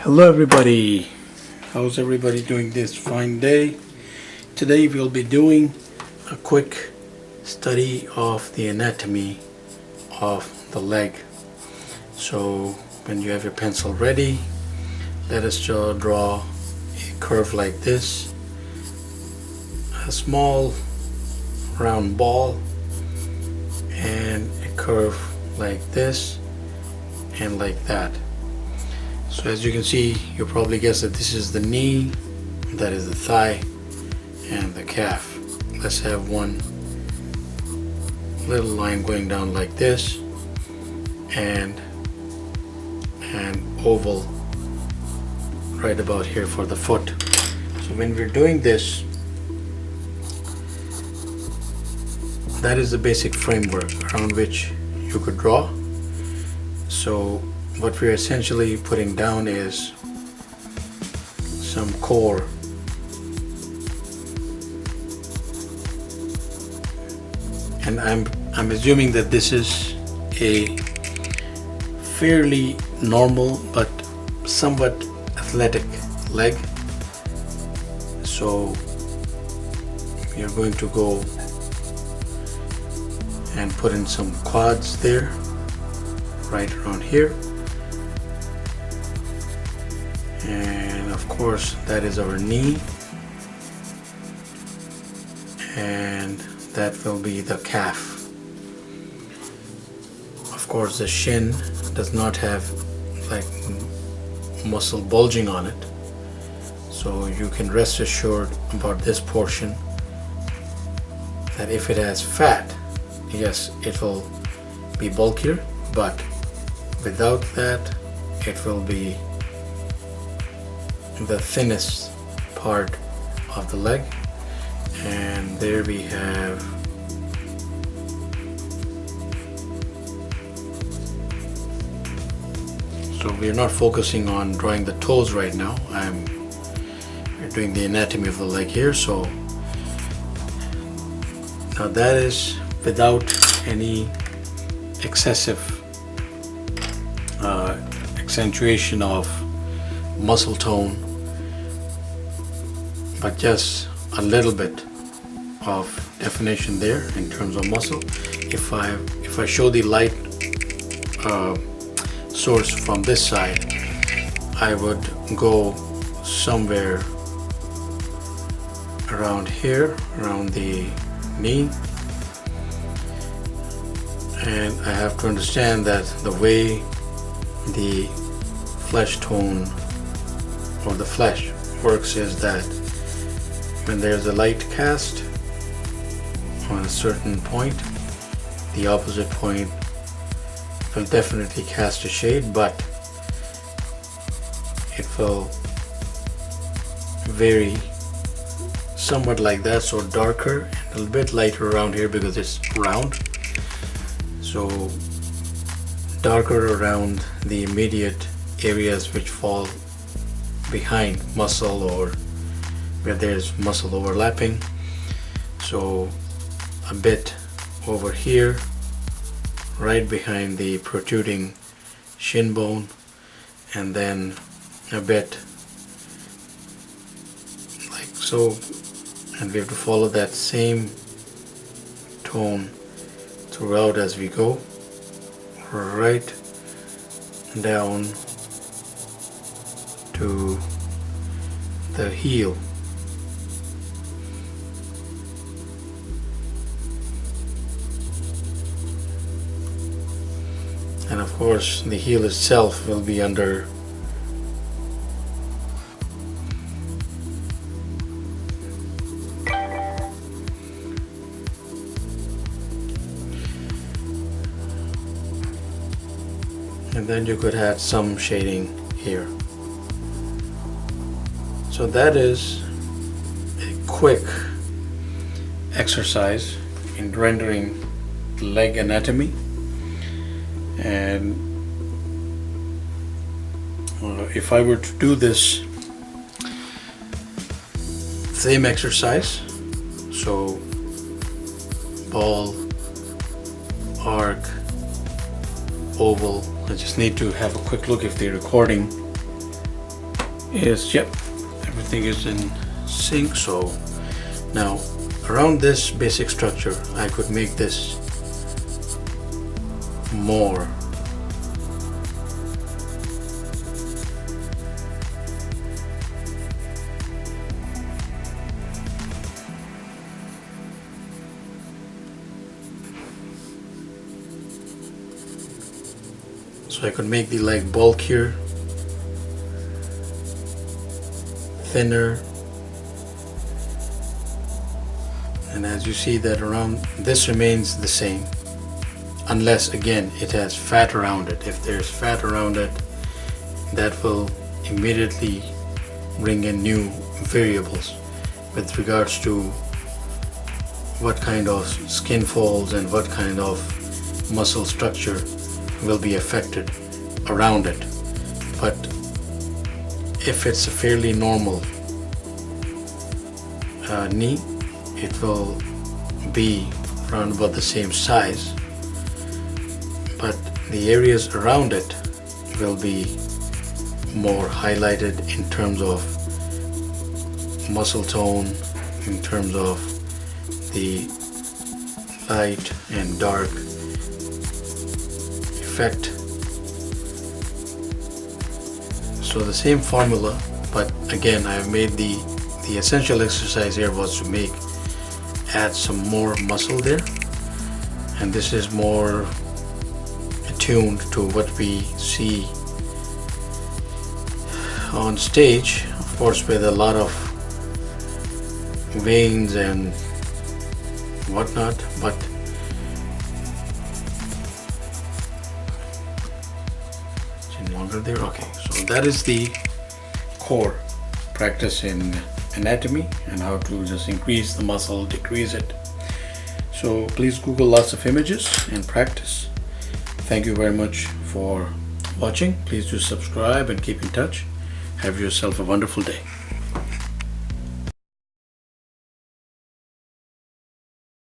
Hello everybody, how's everybody doing this fine day? Today we'll be doing a quick study of the anatomy of the leg. So when you have your pencil ready, let us draw a curve like this, a small round ball, and a curve like this and like that. So as you can see, you'll probably guess that this is the knee, that is the thigh, and the calf. Let's have one little line going down like this, and an oval right about here for the foot. So when we're doing this, that is the basic framework around which you could draw. So what we're essentially putting down is some core, and I'm assuming that this is a fairly normal but somewhat athletic leg. So we are going to go and put in some quads there, right around here. And of course that is our knee, and that will be the calf. Of course the shin does not have like muscle bulging on it, so you can rest assured about this portion that if it has fat, yes, it will be bulkier, but without that it will be the thinnest part of the leg. And there we have so we're not focusing on drawing the toes right now. We're doing the anatomy of the leg here. So now that is without any excessive accentuation of muscle tone, but just a little bit of definition there in terms of muscle. If I show the light source from this side, I would go somewhere around here, around the knee, and I have to understand that the way the flesh tone or the flesh works is that when there's a light cast on a certain point, the opposite point will definitely cast a shade, but it will vary somewhat like that. So darker and a little bit lighter around here because it's round. So darker around the immediate areas which fall behind muscle or where there's muscle overlapping. So a bit over here, right behind the protruding shin bone, and then a bit like so, and we have to follow that same tone throughout as we go, right down to the heel. And of course the heel itself will be under and then you could add some shading here. So that is a quick exercise in rendering leg anatomy. And if I were to do this same exercise, so ball, arc, oval. I just need to have a quick look if the recording is, yep, everything is in sync. So now around this basic structure I could make this more. So I could make the leg bulkier, thinner, and as you see that around this remains the same, unless again it has fat around it. If there's fat around it, that will immediately bring in new variables with regards to what kind of skin folds and what kind of muscle structure will be affected around it. But if it's a fairly normal knee, it will be around about the same size, but the areas around it will be more highlighted in terms of muscle tone, in terms of the light and dark effect. So the same formula, but again I have made the essential exercise here was to add some more muscle there, and this is more attuned to what we see on stage, of course, with a lot of veins and whatnot. But longer there. Okay, so that is the core practice in anatomy and how to just increase the muscle, decrease it. So please Google lots of images and practice. Thank you very much for watching. Please do subscribe and keep in touch. Have yourself a wonderful day.